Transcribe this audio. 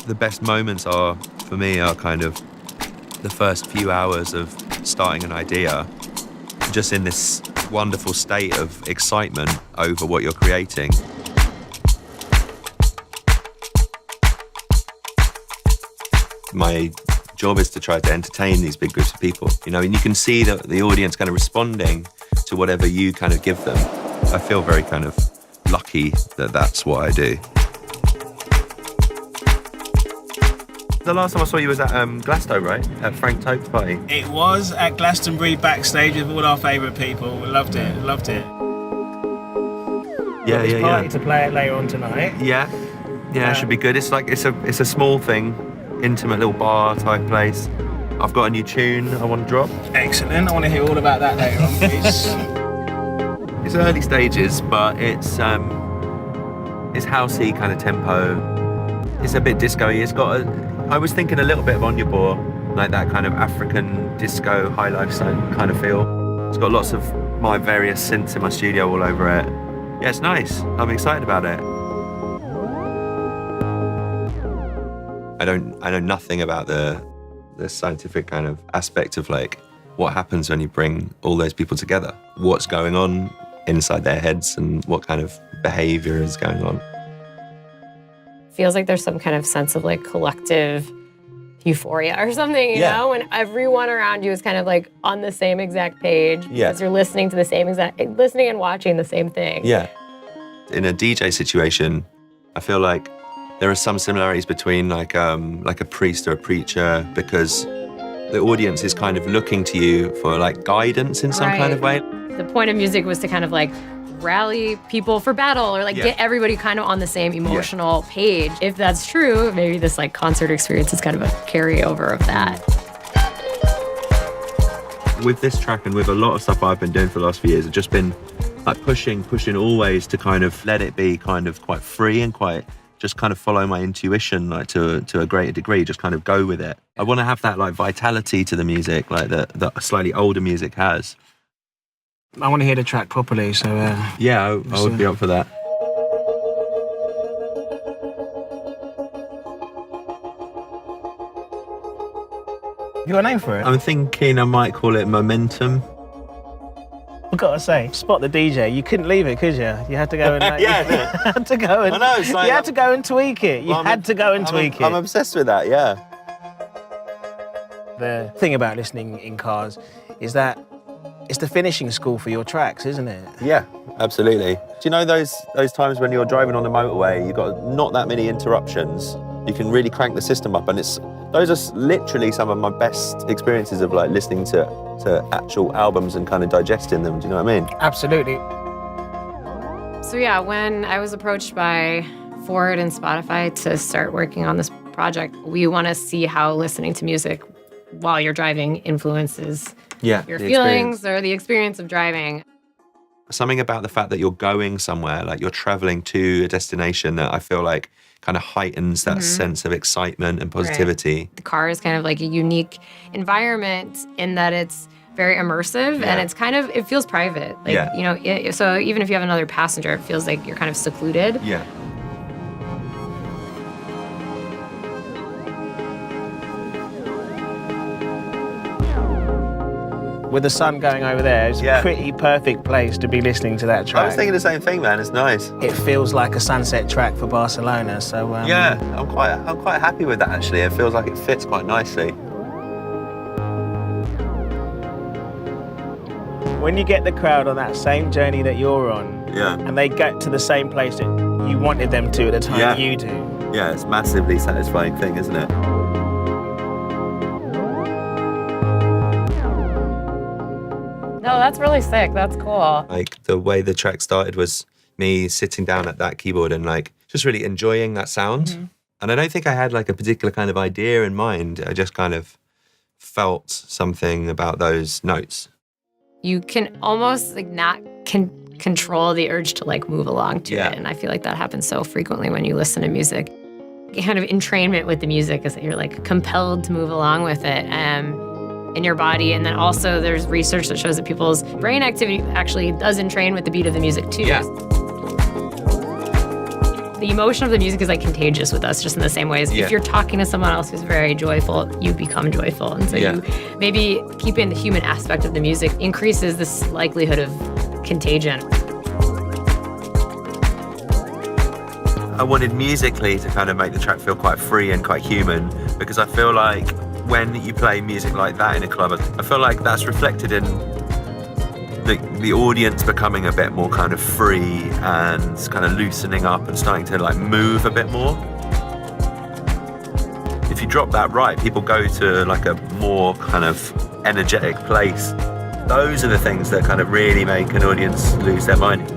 The best moments are, for me, are kind of the first few hours of starting an idea, just in this wonderful state of excitement over what you're creating. My job is to try to entertain these big groups of people, you know, and you can see that the audience kind of responding to whatever you kind of give them. I feel very kind of lucky that that's what I do. The last time I saw you was at Glasgow, right? At Frank Tope's party. It was at Glastonbury backstage with all our favourite people. We loved it. Yeah. Party to play it later on tonight. Yeah, it should be good. It's like it's a small thing, intimate little bar type place. I've got a new tune I want to drop. Excellent. I want to hear all about that later on, please. It's early stages, but it's housey kind of tempo. It's a bit disco-y. I was thinking a little bit of On Your Boar, like that kind of African disco high life kind of feel. It's got lots of my various synths in my studio all over it. Yeah, it's nice. I'm excited about it. I know nothing about the scientific kind of aspect of like what happens when you bring all those people together. What's going on inside their heads and what kind of behavior is going on. Feels like there's some kind of sense of like collective euphoria or something, you know, when everyone around you is kind of like on the same exact page because you're listening to the same listening and watching the same thing. Yeah. In a DJ situation, I feel like there are some similarities between like a priest or a preacher because the audience is kind of looking to you for like guidance in some kind of way. The point of music was to kind of like rally people for battle or like get everybody kind of on the same emotional page. If that's true, maybe this like concert experience is kind of a carryover of that. With this track and with a lot of stuff I've been doing for the last few years, it's just been like pushing always to kind of let it be kind of quite free and quite just kind of follow my intuition like to a greater degree, just kind of go with it. I want to have that like vitality to the music like that slightly older music has. I want to hear the track properly, so... I would be up for that. You got a name for it? I'm thinking I might call it Momentum. I've got to say, Spot the DJ, you couldn't leave it, could you? You had to go and... you had to go and... I know, it's like... You had to go and tweak it. You had to go and tweak it. I'm obsessed with that, yeah. The thing about listening in cars is that it's the finishing school for your tracks, isn't it? Yeah, absolutely. Do you know those times when you're driving on the motorway, you've got not that many interruptions, you can really crank the system up, and those are literally some of my best experiences of like listening to actual albums and kind of digesting them, do you know what I mean? Absolutely. So yeah, when I was approached by Ford and Spotify to start working on this project, we want to see how listening to music while you're driving influences your feelings or the experience of driving. Something about the fact that you're going somewhere, like you're traveling to a destination that I feel like kind of heightens that sense of excitement and positivity. Right. The car is kind of like a unique environment in that it's very immersive and it's kind of, it feels private. Like, you know, so even if you have another passenger, it feels like you're kind of secluded. Yeah. With the sun going over there, it's a pretty perfect place to be listening to that track. I was thinking the same thing, man. It's nice. It feels like a sunset track for Barcelona, so... I'm quite happy with that, actually. It feels like it fits quite nicely. When you get the crowd on that same journey that you're on, and they get to the same place that you wanted them to at the time you do. Yeah, it's a massively satisfying thing, isn't it? No, that's really sick. That's cool. Like the way the track started was me sitting down at that keyboard and like just really enjoying that sound. And I don't think I had like a particular kind of idea in mind. I just kind of felt something about those notes. You can almost like not control the urge to like move along to it. And I feel like that happens so frequently when you listen to music. Kind of entrainment with the music is that you're like compelled to move along with it. In your body, and then also there's research that shows that people's brain activity actually does entrain with the beat of the music too. the emotion of the music is like contagious with us, just in the same way as if you're talking to someone else who's very joyful, you become joyful. And so you maybe keeping the human aspect of the music increases this likelihood of contagion. I wanted musically to kind of make the track feel quite free and quite human, because I feel like when you play music like that in a club, I feel like that's reflected in the audience becoming a bit more kind of free and kind of loosening up and starting to like move a bit more. If you drop that right, people go to like a more kind of energetic place. Those are the things that kind of really make an audience lose their mind.